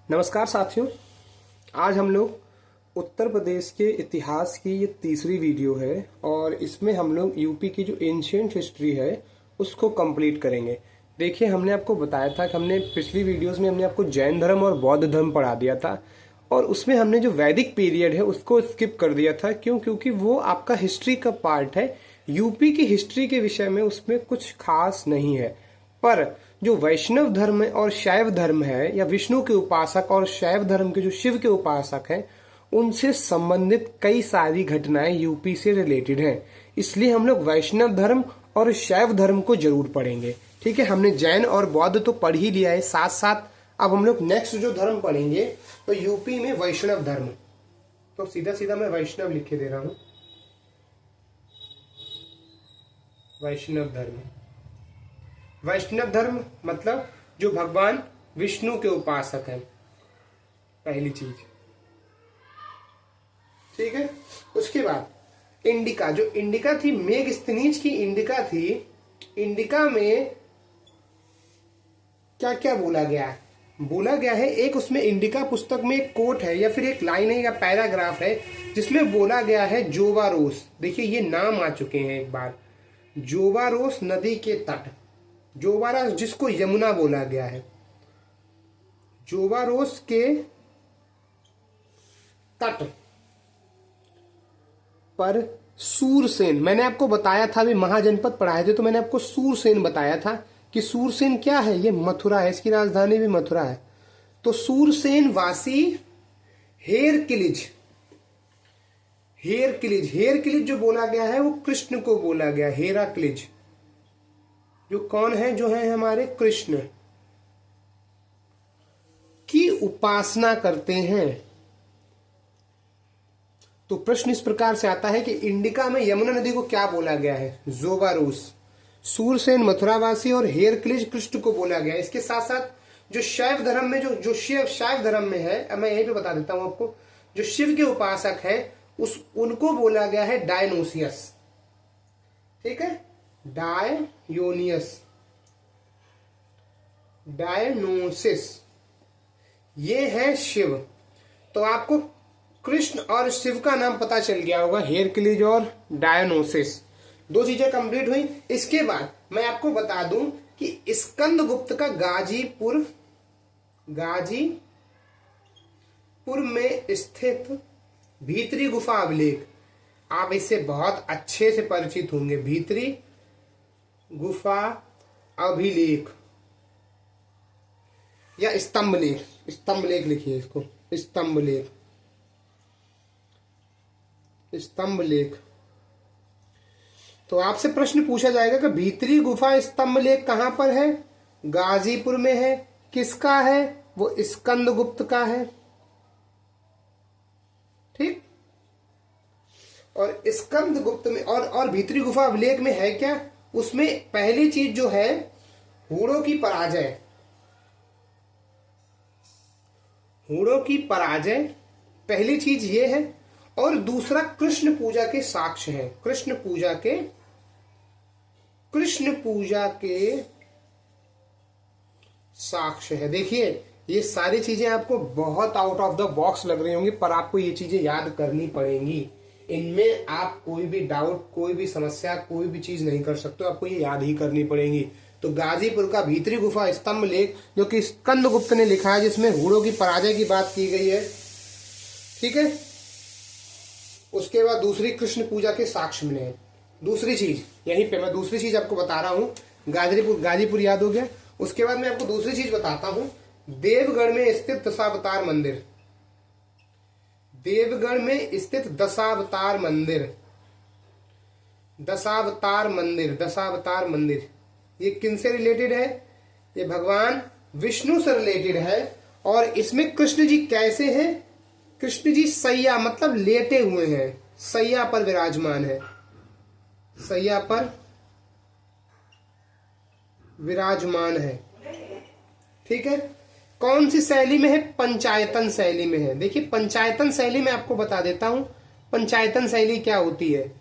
नमस्कार साथियों। आज हम लोग उत्तर प्रदेश के इतिहास की ये तीसरी वीडियो है और इसमें हम लोग यूपी की जो एंशिएंट हिस्ट्री है उसको कंप्लीट करेंगे। देखिए, हमने आपको बताया था कि हमने पिछली वीडियोस में हमने आपको जैन धर्म और बौद्ध धर्म पढ़ा दिया था और उसमें हमने जो वैदिक पीरियड है उसको स्किप कर दिया था। क्योंकि वो आपका हिस्ट्री का पार्ट है। यूपी की हिस्ट्री के विषय में उसमें कुछ खास नहीं है, पर जो वैष्णव धर्म और शैव धर्म है या विष्णु के उपासक और शैव धर्म के जो शिव के उपासक हैं उनसे संबंधित कई सारी घटनाएं यूपी से रिलेटेड हैं। इसलिए हम लोग वैष्णव धर्म और शैव धर्म को जरूर पढ़ेंगे। ठीक है, हमने जैन और बौद्ध तो पढ़ ही लिया है, साथ साथ अब हम लोग नेक्स्ट जो धर्म पढ़ेंगे तो यूपी में वैष्णव धर्म। तो सीधा सीधा मैं वैष्णव लिख के दे रहा हूं, वैष्णव धर्म। वैष्णव धर्म मतलब जो भगवान विष्णु के उपासक हैं, पहली चीज। ठीक है, उसके बाद इंडिका, जो इंडिका थी मेगस्थनीज की इंडिका थी, इंडिका में क्या क्या बोला गया है? बोला गया है, एक उसमें इंडिका पुस्तक में एक कोट है या फिर एक लाइन है या पैराग्राफ है जिसमें बोला गया है जोवारोस। देखिए, ये नाम आ चुके हैं एक बार, जोवारोस नदी के तट। जोवारोस जिसको यमुना बोला गया है, जोवारोस के तट पर सूरसेन, मैंने आपको बताया था, अभी महाजनपद पढ़ाए थे तो मैंने आपको सूरसेन बताया था कि सूरसेन क्या है, ये मथुरा है, इसकी राजधानी भी मथुरा है। तो सूरसेन वासी हेरकिलिज, हेरकिलिज, हेरकिलिज जो बोला गया है वो कृष्ण को बोला गया, हेराक्लिज जो कौन है, जो है हमारे कृष्ण की उपासना करते हैं। तो प्रश्न इस प्रकार से आता है कि इंडिका में यमुना नदी को क्या बोला गया है? जोवारोस। सूरसेन मथुरावासी और हेरक्लिज कृष्ण को बोला गया। इसके साथ साथ जो शैव धर्म में जो शिव शैव धर्म में है, अब मैं यहीं पे बता देता हूं आपको, जो शिव के उपासक हैं उनको बोला गया है डायनोसियस। ठीक है, डायोनियस, डायनोसिस, ये है शिव। तो आपको कृष्ण और शिव का नाम पता चल गया होगा, हेरक्लिज और डायनोसिस। दो चीजें कंप्लीट हुई। इसके बाद मैं आपको बता दूं कि स्कंदगुप्त का गाजीपुर में स्थित भीतरी गुफा अभिलेख, आप इससे बहुत अच्छे से परिचित होंगे। भीतरी गुफा अभिलेख या स्तंभ लेख, स्तंभ लेख लिखिए इसको, स्तंभ लेख, स्तंभ लेख। तो आपसे प्रश्न पूछा जाएगा कि भीतरी गुफा स्तंभ लेख कहां पर है? गाजीपुर में है। किसका है? वो स्कंदगुप्त का है। ठीक, और स्कंदगुप्त में और भीतरी गुफा अभिलेख में है क्या? उसमें पहली चीज जो है हूणों की पराजय, हूणों की पराजय पहली चीज ये है। और दूसरा कृष्ण पूजा के साक्ष्य है, कृष्ण पूजा के साक्ष्य है। देखिए, ये सारी चीजें आपको बहुत आउट ऑफ द बॉक्स लग रही होंगी, पर आपको ये चीजें याद करनी पड़ेंगी। इनमें आप कोई भी डाउट, कोई भी समस्या, कोई भी चीज नहीं कर सकते, आपको ये याद ही करनी पड़ेंगी। तो गाजीपुर का भीतरी गुफा स्तंभ लेख जो कि स्कंदगुप्त ने लिखा है, जिसमें हूणों की पराजय की बात की गई है। ठीक है, उसके बाद दूसरी कृष्ण पूजा के साक्ष्य मिले। दूसरी चीज यहीं पे मैं दूसरी चीज आपको बता रहा हूं, गाजीपुर याद हो गया। उसके बाद मैं आपको दूसरी चीज बताता हूं, देवगढ़ में स्थित दशावतार मंदिर, देवगढ़ में स्थित दशावतार मंदिर, दशावतार मंदिर, दशावतार मंदिर, ये किन से रिलेटेड है? ये भगवान विष्णु से रिलेटेड है। और इसमें कृष्ण जी कैसे हैं? कृष्ण जी सैया मतलब लेटे हुए हैं, सैया पर विराजमान है, सैया पर विराजमान है। ठीक है, कौन सी शैली में है? पंचायतन शैली में है। देखिए, पंचायतन शैली में आपको बता देता हूं, पंचायतन शैली क्या होती है।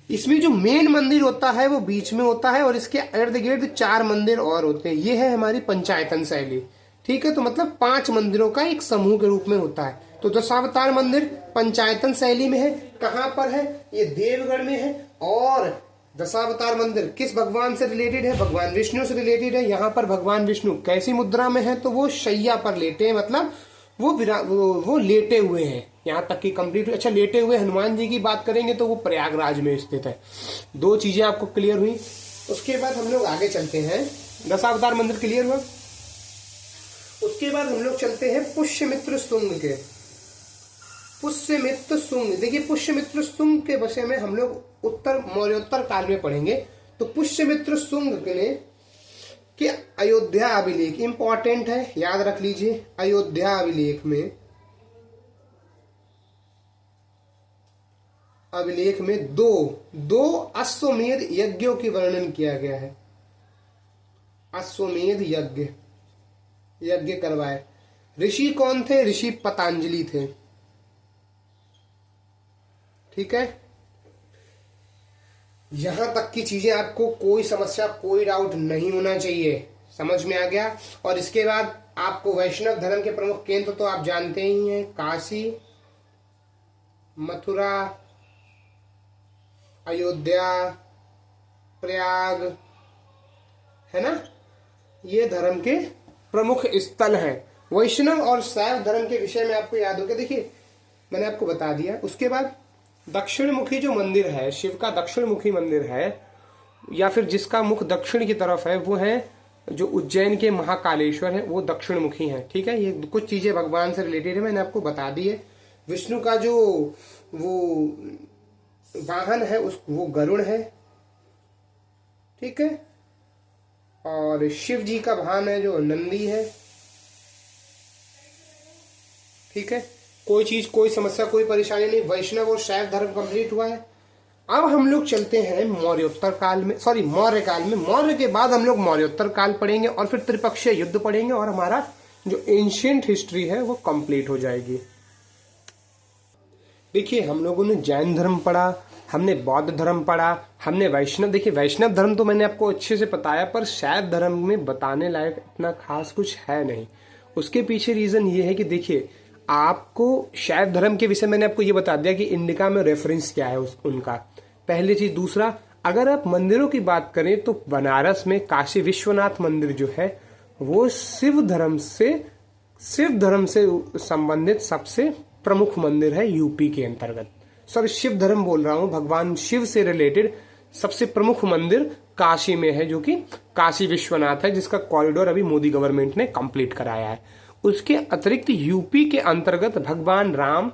इसमें जो मेन मंदिर होता है वो बीच में होता है और इसके इर्द गिर्द 4 मंदिर और होते हैं। ये है हमारी पंचायतन शैली। ठीक है, तो मतलब 5 मंदिरों का एक समूह के रूप में होता है। तो दशावतार मंदिर पंचायतन शैली में है। कहां पर है? ये देवगढ़ में है। और दशावतार मंदिर किस भगवान से रिलेटेड है? भगवान विष्णु से रिलेटेड है। यहाँ पर भगवान विष्णु कैसी मुद्रा में है? तो वो शैया पर लेटे हैं, मतलब वो लेटे हुए हैं। यहाँ तक कि कंप्लीट। अच्छा, लेटे हुए हनुमान जी की बात करेंगे तो वो प्रयागराज में स्थित है। 2 चीजें आपको क्लियर हुई। उसके बाद हम लोग आगे चलते हैं। दशावतार मंदिर क्लियर हुआ। उसके बाद हम लोग चलते हैं पुष्यमित्र शुंग के। पुष्यमित्र शुंग, देखिए पुष्यमित्र शुंग के विषय में हम लोग मौर्योत्तर काल में पढ़ेंगे। तो पुष्यमित्र शुंग के लिए कि अयोध्या अभिलेख इंपॉर्टेंट है, याद रख लीजिए। अयोध्या अभिलेख में दो अश्वमेध यज्ञों की वर्णन किया गया है। अश्वमेध यज्ञ करवाए। ऋषि कौन थे? ऋषि पतंजलि थे। ठीक है, यहां तक की चीजें आपको कोई समस्या, कोई डाउट नहीं होना चाहिए। समझ में आ गया। और इसके बाद आपको वैष्णव धर्म के प्रमुख केंद्र तो आप जानते ही हैं, काशी, मथुरा, अयोध्या, प्रयाग, है ना, ये धर्म के प्रमुख स्थल हैं। वैष्णव और शैव धर्म के विषय में आपको याद होगा, देखिए मैंने आपको बता दिया। उसके बाद दक्षिण मुखी जो मंदिर है, शिव का दक्षिण मुखी मंदिर है, या फिर जिसका मुख दक्षिण की तरफ है, वो है जो उज्जैन के महाकालेश्वर है, वो दक्षिण मुखी है। ठीक है, ये कुछ चीजें भगवान से रिलेटेड है, मैंने आपको बता दी है। विष्णु का जो वो वाहन है वो गरुड़ है। ठीक है, और शिव जी का वाहन है जो नंदी है। ठीक है, कोई चीज, कोई समस्या, कोई परेशानी नहीं। वैष्णव और शैव धर्म कंप्लीट हुआ है। अब हम लोग चलते हैं मौर्योत्तर काल में, सॉरी मौर्य काल में। मौर्य के बाद हम लोग मौर्योत्तर काल पढ़ेंगे और फिर त्रिपक्षीय युद्ध पढ़ेंगे और हमारा जो एंशिएंट हिस्ट्री है वो कंप्लीट हो जाएगी। देखिए, हम लोगों ने जैन धर्म पढ़ा, हमने बौद्ध धर्म पढ़ा, हमने वैष्णव, देखिए वैष्णव धर्म तो मैंने आपको अच्छे से बताया, पर शैव धर्म में बताने लायक इतना खास कुछ है नहीं। उसके पीछे रीजन ये है कि देखिए, आपको शैव धर्म के विषय मैंने आपको ये बता दिया कि इंडिका में रेफरेंस क्या है उनका, पहली चीज। दूसरा, अगर आप मंदिरों की बात करें तो बनारस में काशी विश्वनाथ मंदिर जो है वो शिव धर्म से संबंधित सबसे प्रमुख मंदिर है यूपी के अंतर्गत। सॉरी, शिव धर्म बोल रहा हूं, भगवान शिव से रिलेटेड सबसे प्रमुख मंदिर काशी में है, जो कि काशी विश्वनाथ है, जिसका कॉरिडोर अभी मोदी गवर्नमेंट ने कंप्लीट कराया है। उसके अतिरिक्त यूपी के अंतर्गत भगवान राम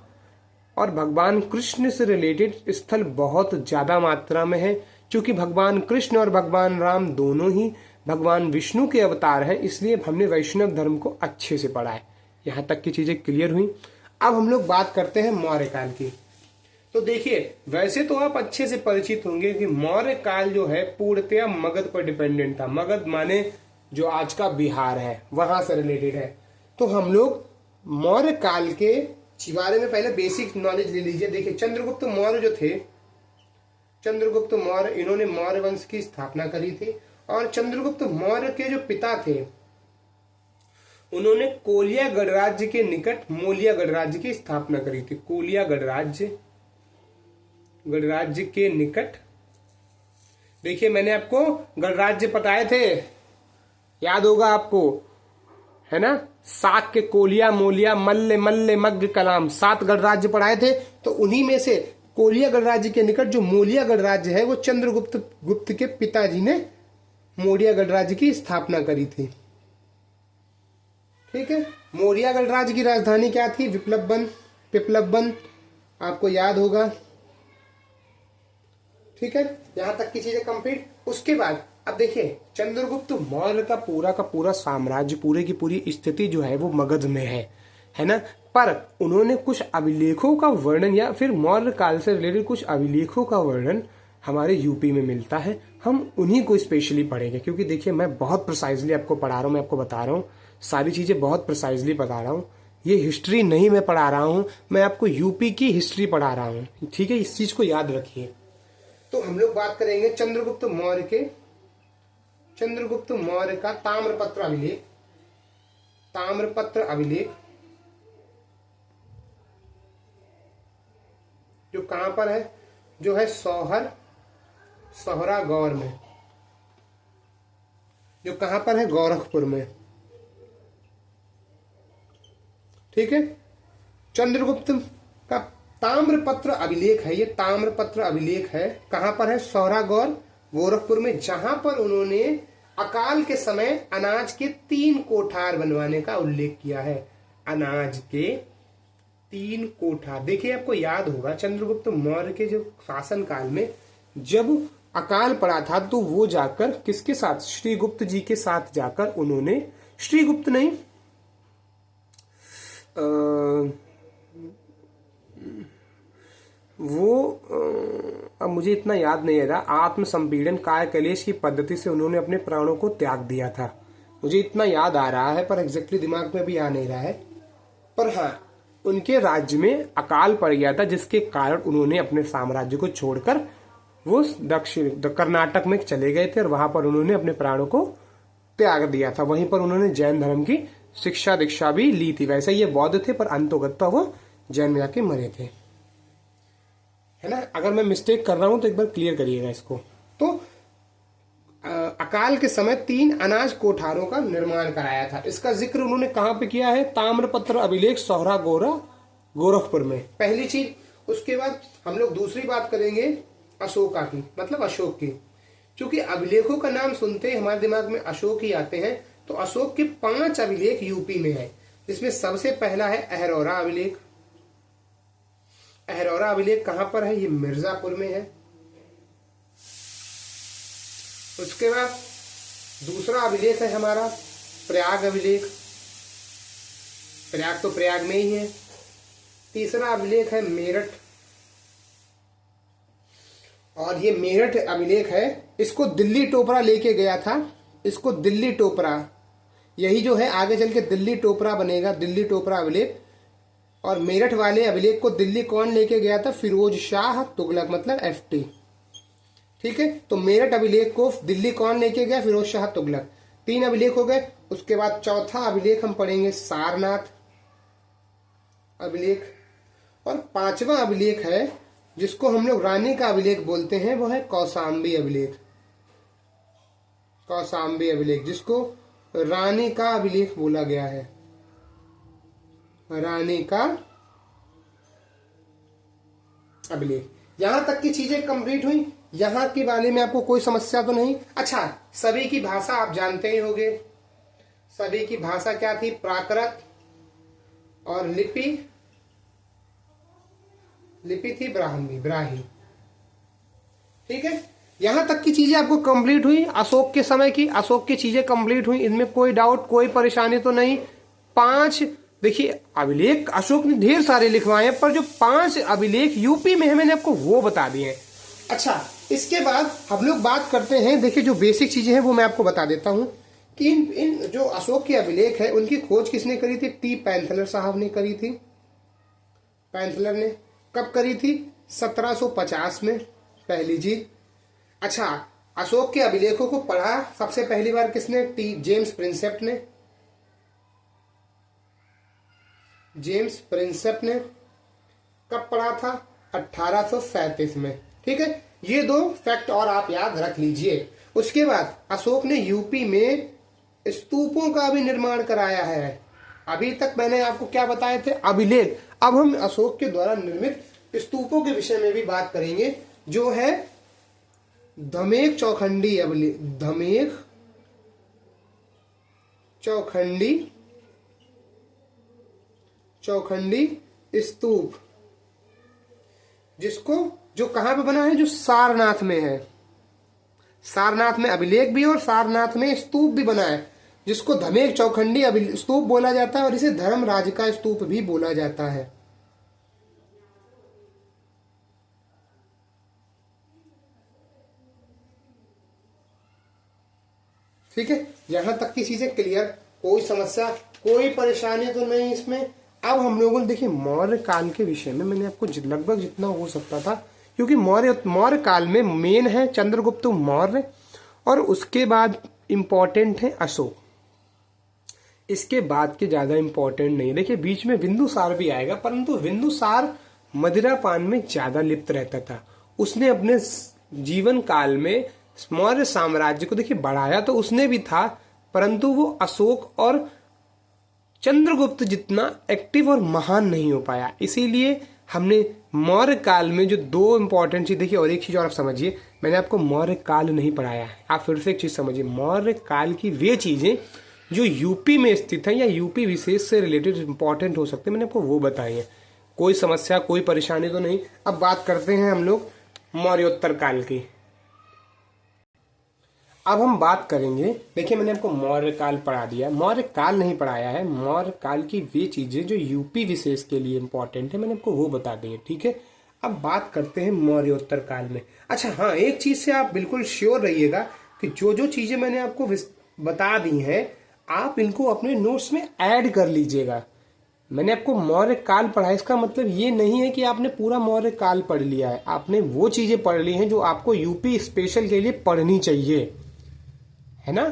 और भगवान कृष्ण से रिलेटेड स्थल बहुत ज्यादा मात्रा में है। क्योंकि भगवान कृष्ण और भगवान राम दोनों ही भगवान विष्णु के अवतार हैं, इसलिए हमने वैष्णव धर्म को अच्छे से पढ़ा है। यहां तक की चीजें क्लियर हुई। अब हम लोग बात करते हैं मौर्य काल की। तो देखिए, वैसे तो आप अच्छे से परिचित होंगे कि मौर्य काल जो है पूर्णतया मगध पर डिपेंडेंट था। मगध माने जो आज का बिहार है, वहां से रिलेटेड है। तो हम लोग मौर्य काल के बारे में पहले बेसिक नॉलेज ले लीजिए। देखिए, चंद्रगुप्त मौर्य जो थे, चंद्रगुप्त मौर्य, इन्होंने मौर्य वंश की स्थापना करी थी। और चंद्रगुप्त मौर्य के जो पिता थे, उन्होंने कोलिया गणराज्य के निकट मोलिया गणराज्य की स्थापना करी थी। कोलिया गणराज्य के निकट, देखिए मैंने आपको गणराज्य बताए थे, याद होगा आपको, है ना। सात के कोलिया, मोलिया, मल्ल, मल्ल, मग्ग, कलाम, 7 गणराज्य पढ़ाए थे। तो उन्हीं में से कोलिया गणराज्य के निकट जो मोलिया गणराज्य है, वो चंद्रगुप्त के पिताजी ने मोलिया गणराज्य की स्थापना करी थी। ठीक है, मोलिया गणराज्य की राजधानी क्या थी? पिपलबन, आपको याद होगा। ठीक है, यहां तक की चीजें कंप्लीट। उसके बाद अब देखिए, चंद्रगुप्त मौर्य का पूरा साम्राज्य, पूरी की पूरी स्थिति जो है वो मगध में है ना। पर उन्होंने कुछ अभिलेखों का वर्णन, या फिर मौर्य काल से रिलेटेड कुछ अभिलेखों का वर्णन हमारे यूपी में मिलता है। हम उन्हीं को स्पेशली पढ़ेंगे, क्योंकि देखिए मैं बहुत प्रिसाइजली आपको पढ़ा रहा हूँ, मैं आपको बता रहा हूँ सारी चीजें, बहुत प्रिसाइजली बता रहा हूँ। ये हिस्ट्री नहीं मैं पढ़ा रहा हूँ, मैं आपको यूपी की हिस्ट्री पढ़ा रहा हूँ। ठीक है, इस चीज को याद रखिए। तो हम लोग बात करेंगे चंद्रगुप्त मौर्य का ताम्रपत्र अभिलेख। ताम्रपत्र अभिलेख, जो कहां पर है, जो है सोहरागौर में, जो कहां पर है, गोरखपुर में। ठीक है, चंद्रगुप्त का ताम्रपत्र अभिलेख है, ये ताम्रपत्र अभिलेख है, कहां पर है, सोहरागौर गोरखपुर में, जहां पर उन्होंने अकाल के समय अनाज के 3 कोठार बनवाने का उल्लेख किया है। अनाज के 3 कोठार। देखिए, आपको याद होगा चंद्रगुप्त मौर्य के जो शासन काल में जब अकाल पड़ा था तो वो जाकर किसके साथ, श्रीगुप्त जी के साथ जाकर उन्होंने, श्रीगुप्त नहीं, अब मुझे इतना याद नहीं आ रहा, आत्मसंपीड़न काय कलेश की पद्धति से उन्होंने अपने प्राणों को त्याग दिया था। मुझे इतना याद आ रहा है पर एग्जैक्टली दिमाग में भी आ नहीं रहा है। पर हाँ, उनके राज्य में अकाल पड़ गया था, जिसके कारण उन्होंने अपने साम्राज्य को छोड़कर वो दक्षिण कर्नाटक में चले गए थे और वहां पर उन्होंने अपने प्राणों को त्याग दिया था। वहीं पर उन्होंने जैन धर्म की शिक्षा दीक्षा भी ली थी। वैसे ये बौद्ध थे पर अंतोगत्वा वो जैन में जाके मरे थे, है ना। अगर मैं मिस्टेक कर रहा हूं तो एक बार क्लियर करिएगा इसको। तो अकाल के समय 3 अनाज कोठारों का निर्माण कराया था। इसका जिक्र उन्होंने कहां पे किया है, ताम्रपत्र अभिलेख सोहरागौरा गोरखपुर में, पहली चीज। उसके बाद हम लोग दूसरी बात करेंगे अशोका की, मतलब अशोक की। क्योंकि अभिलेखों का नाम सुनते ही हमारे दिमाग में अशोक ही आते हैं, तो अशोक के 5 अभिलेख यूपी में है, जिसमें सबसे पहला है अहरौरा अभिलेख। अहरौरा अभिलेख कहां पर है, ये मिर्जापुर में है। उसके बाद दूसरा अभिलेख है हमारा प्रयाग अभिलेख, प्रयाग तो प्रयाग में ही है। तीसरा अभिलेख है मेरठ, और ये मेरठ अभिलेख है, इसको दिल्ली टोपरा लेके गया था, इसको दिल्ली टोपरा, यही जो है आगे चल के दिल्ली टोपरा बनेगा, दिल्ली टोपरा अभिलेख। और मेरठ वाले अभिलेख को दिल्ली कौन लेके गया था, फिरोज शाह तुगलक, मतलब FT। ठीक है, तो मेरठ अभिलेख को दिल्ली कौन लेके गया, फिरोज शाह तुगलक। 3 अभिलेख हो गए। उसके बाद चौथा अभिलेख हम पढ़ेंगे सारनाथ अभिलेख, और 5वां अभिलेख है जिसको हम लोग रानी का अभिलेख बोलते हैं, वो है कौशाम्बी अभिलेख। कौशाम्बी अभिलेख, जिसको रानी का अभिलेख बोला गया है, रानी का अभिलेख। यहां तक की चीजें कंप्लीट हुई। यहां के बारे में आपको कोई समस्या तो नहीं। अच्छा, सभी की भाषा आप जानते ही होंगे। सभी की भाषा क्या थी, प्राकृत, और लिपि थी ब्राह्मी। ठीक है, यहां तक की चीजें आपको कंप्लीट हुई। अशोक के समय की, अशोक की चीजें कंप्लीट हुई, इनमें कोई डाउट, कोई परेशानी तो नहीं। 5 देखिए अभिलेख अशोक ने ढेर सारे लिखवाए हैं, पर जो 5 अभिलेख यूपी में है मैंने आपको वो बता दिए। अच्छा, इसके बाद हम लोग बात करते हैं, देखिए जो बेसिक चीजें हैं वो मैं आपको बता देता हूं कि इन जो अशोक के अभिलेख है उनकी खोज किसने करी थी, T. पैंथलर साहब ने करी थी। पैंथलर ने कब करी थी, 1750 में, पहली चीज। अच्छा, अशोक के अभिलेखों को पढ़ा सबसे पहली बार किसने, जेम्स प्रिंसेप ने। जेम्स प्रिंसेप ने कब पढ़ा था, 1837 में। ठीक है, ये 2 फैक्ट और आप याद रख लीजिए। उसके बाद अशोक ने यूपी में स्तूपों का भी निर्माण कराया है। अभी तक मैंने आपको क्या बताए थे, अभिलेख। अब हम अशोक के द्वारा निर्मित स्तूपों के विषय में भी बात करेंगे, जो है धमेख चौखंडी अभिलेख, धमेख चौखंडी स्तूप, जिसको जो कहां पे बना है, जो सारनाथ में है। सारनाथ में अभिलेख भी और सारनाथ में स्तूप भी बना है, जिसको धमेख चौखंडी स्तूप बोला जाता है, और इसे धर्मराज का स्तूप भी बोला जाता है। ठीक है, यहां तक की चीजें क्लियर, कोई समस्या, कोई परेशानी तो नहीं इसमें। अब हम लोगों ने देखिए मौर्य काल के विषय में मैंने आपको लगभग जितना हो सकता था, क्योंकि मौर्य काल में मेन है चंद्रगुप्त मौर्य, और उसके बाद इंपॉर्टेंट है अशोक। इसके बाद के ज्यादा इंपॉर्टेंट नहीं है। देखिए बीच में बिंदुसार भी आएगा, परंतु बिंदुसार मदिरा पान में ज्यादा लिप्त रहता था। उसने अपने जीवन काल में मौर्य साम्राज्य को देखिए बढ़ाया तो उसने भी था, परंतु वो अशोक और चंद्रगुप्त जितना एक्टिव और महान नहीं हो पाया। इसीलिए हमने मौर्य काल में जो दो इंपॉर्टेंट चीज देखिए, और एक चीज और आप समझिए, मैंने आपको मौर्य काल नहीं पढ़ाया है, आप फिर से एक चीज समझिए। मौर्य काल की वे चीजें जो यूपी में स्थित है या यूपी विशेष से रिलेटेड इंपॉर्टेंट हो सकते हैं, मैंने आपको वो बताई है। कोई समस्या कोई परेशानी तो नहीं। अब बात करते हैं हम लोग मौर्योत्तर काल की। अब हम बात करेंगे, देखिए मैंने आपको मौर्य काल पढ़ा दिया, मौर्य काल नहीं पढ़ाया है। मौर्य काल की वे चीजें जो यूपी विशेष के लिए इंपॉर्टेंट है, मैंने आपको वो बता दी है, ठीक है। अब बात करते हैं मौर्योत्तर काल में। अच्छा हाँ, एक चीज से आप बिल्कुल श्योर रहिएगा कि जो जो चीजें मैंने आपको बता दी हैं, आप इनको अपने नोट्स में ऐड कर लीजिएगा। मैंने आपको मौर्य काल पढ़ा, इसका मतलब ये नहीं है कि आपने पूरा मौर्य काल पढ़ लिया है। आपने वो चीजें पढ़ ली हैं जो आपको यूपी स्पेशल के लिए पढ़नी चाहिए, है ना।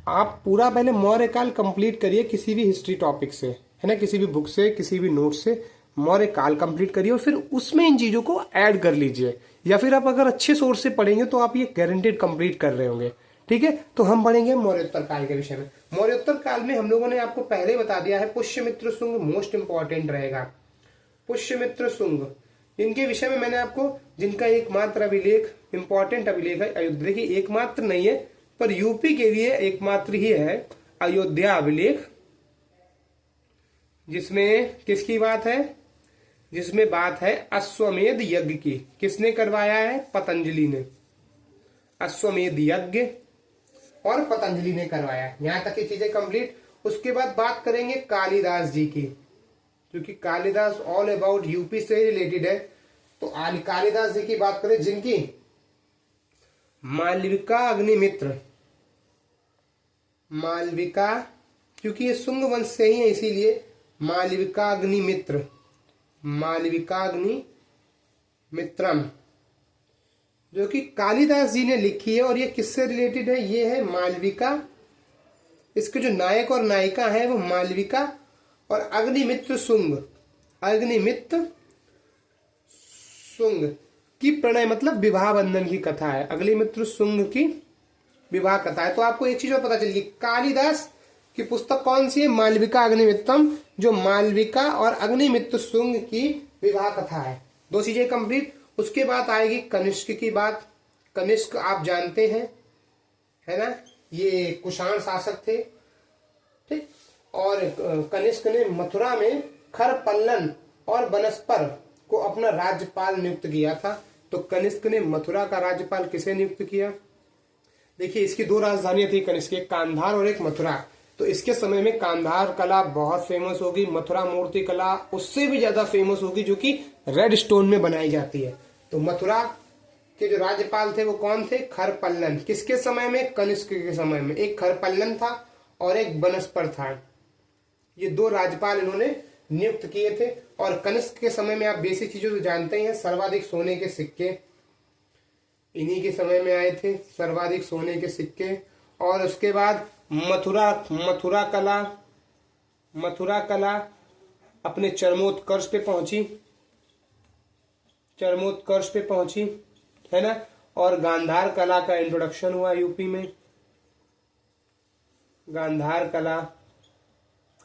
आप पूरा पहले मौर्य काल कंप्लीट करिए किसी भी हिस्ट्री टॉपिक से, है ना, किसी भी बुक से, किसी भी नोट से मौर्य काल कंप्लीट करिए और फिर उसमें इन चीजों को ऐड कर लीजिए। या फिर आप अगर अच्छे सोर्स से पढ़ेंगे तो आप ये गारंटेड कंप्लीट कर रहे होंगे, ठीक है। तो हम पढ़ेंगे मौर्योत्तर काल के विषय में। मौर्योत्तर काल में हम लोगों ने आपको पहले बता दिया है, पुष्यमित्र शुंग मोस्ट इंपॉर्टेंट रहेगा। पुष्यमित्र शुंग, इनके विषय में मैंने आपको, जिनका एकमात्र अभिलेख, इंपॉर्टेंट अभिलेख है अयोध्या, देखिए एकमात्र नहीं है पर यूपी के लिए एकमात्र ही है अयोध्या अभिलेख, जिसमें किसकी बात है, जिसमें बात है अश्वमेध यज्ञ की। किसने करवाया है? पतंजलि ने। अश्वमेध यज्ञ और पतंजलि ने करवाया। यहां तक की चीजें कंप्लीट। उसके बाद बात करेंगे कालिदास जी की, क्योंकि कालिदास ऑल अबाउट यूपी से रिलेटेड है। तो कालिदास जी की बात करें, जिनकी मालविका अग्निमित्र, मालविका, क्योंकि ये शुंग वंश से ही है इसीलिए मालविका अग्निमित्र, मालविका अग्निमित्रम, जो कि कालिदास जी ने लिखी है। और ये किससे रिलेटेड है? ये है मालविका, इसके जो नायक और नायिका है वो मालविका और अग्निमित्र शुंग, अग्निमित्र शुंग की प्रणय मतलब विवाह बंधन की कथा है। अग्निमित्र शुंग की विवाह कथा है। तो आपको एक चीज और पता चली, कालिदास की पुस्तक कौन सी है? मालविका अग्निमित्रम, जो मालविका और अग्निमित्र शुंग की विवाह कथा है। दो चीजें कंप्लीट। उसके बाद आएगी कनिष्क की बात। कनिष्क आप जानते हैं, है ना, ये कुषाण शासक थे, ठीक। और कनिष्क ने मथुरा में खरपल्लन और बनस्पर को अपना राज्यपाल नियुक्त किया था। तो कनिष्क ने मथुरा का राज्यपाल किसे नियुक्त किया? देखिए इसकी दो राजधानियां थी कनिष्क, एक कांधार और एक मथुरा। तो इसके समय में कांधार कला बहुत फेमस होगी, मथुरा मूर्ति कला उससे भी ज्यादा फेमस होगी, जो कि रेड स्टोन में बनाई जाती है। तो मथुरा के जो राज्यपाल थे वो कौन थे? खरपल्लन। किसके समय में? कनिष्क के समय में। एक खरपल्लन था और एक बनस्पर था। ये दो राज्यपाल इन्होंने नियुक्त किए थे। और कनिष्क के समय में आप बेसिक चीजों को जानते हैं, सर्वाधिक सोने के सिक्के इन्हीं के समय में आए थे, सर्वाधिक सोने के सिक्के। और उसके बाद मथुरा कला अपने चरमोत्कर्ष पे पहुंची, है ना। और गांधार कला का इंट्रोडक्शन हुआ यूपी में, गांधार कला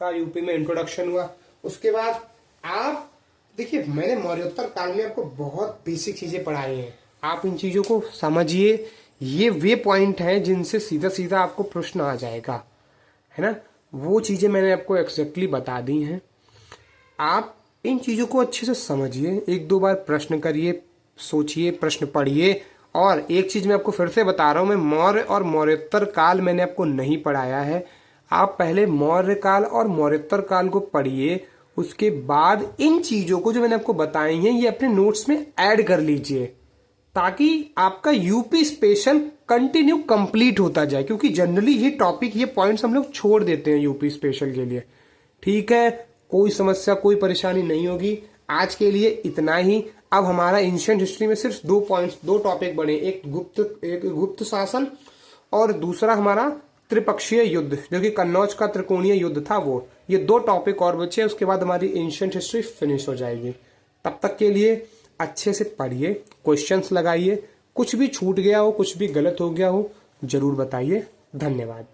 का यूपी में इंट्रोडक्शन हुआ। उसके बाद आप देखिए, मैंने मौर्योत्तर काल में आपको बहुत बेसिक चीजें पढ़ाई हैं, आप इन चीजों को समझिए। ये वे पॉइंट हैं जिनसे सीधा सीधा आपको प्रश्न आ जाएगा, है ना। वो चीजें मैंने आपको एग्जैक्टली बता दी हैं। आप इन चीजों को अच्छे से समझिए, एक दो बार प्रश्न करिए, सोचिए, प्रश्न पढ़िए। और एक चीज मैं आपको फिर से बता रहा हूं, मैं मौर्य और मौर्योत्तर काल मैंने आपको नहीं पढ़ाया है। आप पहले मौर्य काल और मौर्योत्तर काल को पढ़िए, उसके बाद इन चीजों को जो मैंने आपको बताई हैं ये अपने नोट्स में ऐड कर लीजिए, ताकि आपका यूपी स्पेशल कंटिन्यू कंप्लीट होता जाए। क्योंकि जनरली ये टॉपिक, ये पॉइंट्स हम लोग छोड़ देते हैं यूपी स्पेशल के लिए, ठीक है। कोई समस्या कोई परेशानी नहीं होगी। आज के लिए इतना ही। अब हमारा एंशिएंट हिस्ट्री में सिर्फ दो टॉपिक बने, एक गुप्त शासन और दूसरा हमारा त्रिपक्षीय युद्ध, जो कि कन्नौज का त्रिकोणीय युद्ध था वो। ये 2 टॉपिक और बचे, उसके बाद हमारी एंशिएंट हिस्ट्री फिनिश हो जाएगी। तब तक के लिए अच्छे से पढ़िए, क्वेश्चंस लगाइए, कुछ भी छूट गया हो, कुछ भी गलत हो गया हो जरूर बताइए। धन्यवाद।